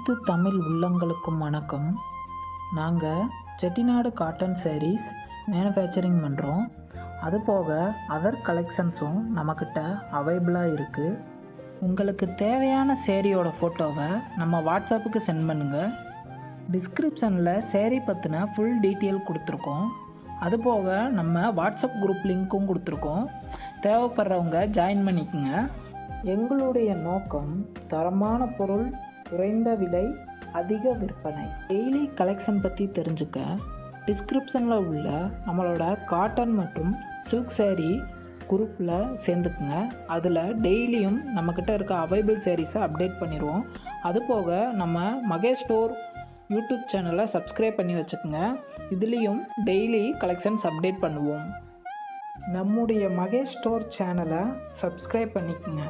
அனைத்து தமிழ் உள்ளங்களுக்கும் வணக்கம். நாங்கள் செட்டிநாடு காட்டன் சாரீஸ் மேனுஃபேக்சரிங் பண்ணுறோம். அதுபோக அதர் கலெக்ஷன்ஸும் நம்மக்கிட்ட அவைலபிளாக இருக்குது. உங்களுக்கு தேவையான சேரீயோட ஃபோட்டோவை நம்ம வாட்ஸ்அப்புக்கு சென்ட் பண்ணுங்கள். டிஸ்கிரிப்ஷனில் சேரீ பற்றின ஃபுல் டீட்டெயில் கொடுத்துருக்கோம். அதுபோக நம்ம வாட்ஸ்அப் குரூப் லிங்க்கும் கொடுத்துருக்கோம். தேவைப்படுறவங்க ஜாயின் பண்ணிக்கோங்க. எங்களுடைய நோக்கம் தரமான பொருள், குறைந்த விலை, அதிக விற்பனை. டெய்லி கலெக்ஷன் பற்றி தெரிஞ்சுக்க டிஸ்கிரிப்ஷனில் உள்ள நம்மளோட காட்டன் மற்றும் சில்க் சேரீ குரூப்பில் சேர்ந்துக்குங்க. அதில் டெய்லியும் நம்மக்கிட்ட இருக்க அவைலபிள் சேரீஸை அப்டேட் பண்ணிடுவோம். அதுபோக நம்ம மகேஷ் ஸ்டோர் யூடியூப் சேனலை சப்ஸ்கிரைப் பண்ணி வச்சுக்கோங்க. இதுலேயும் டெய்லி கலெக்ஷன்ஸ் அப்டேட் பண்ணுவோம். நம்முடைய மகேஷ் ஸ்டோர் சேனலை சப்ஸ்கிரைப் பண்ணிக்கோங்க.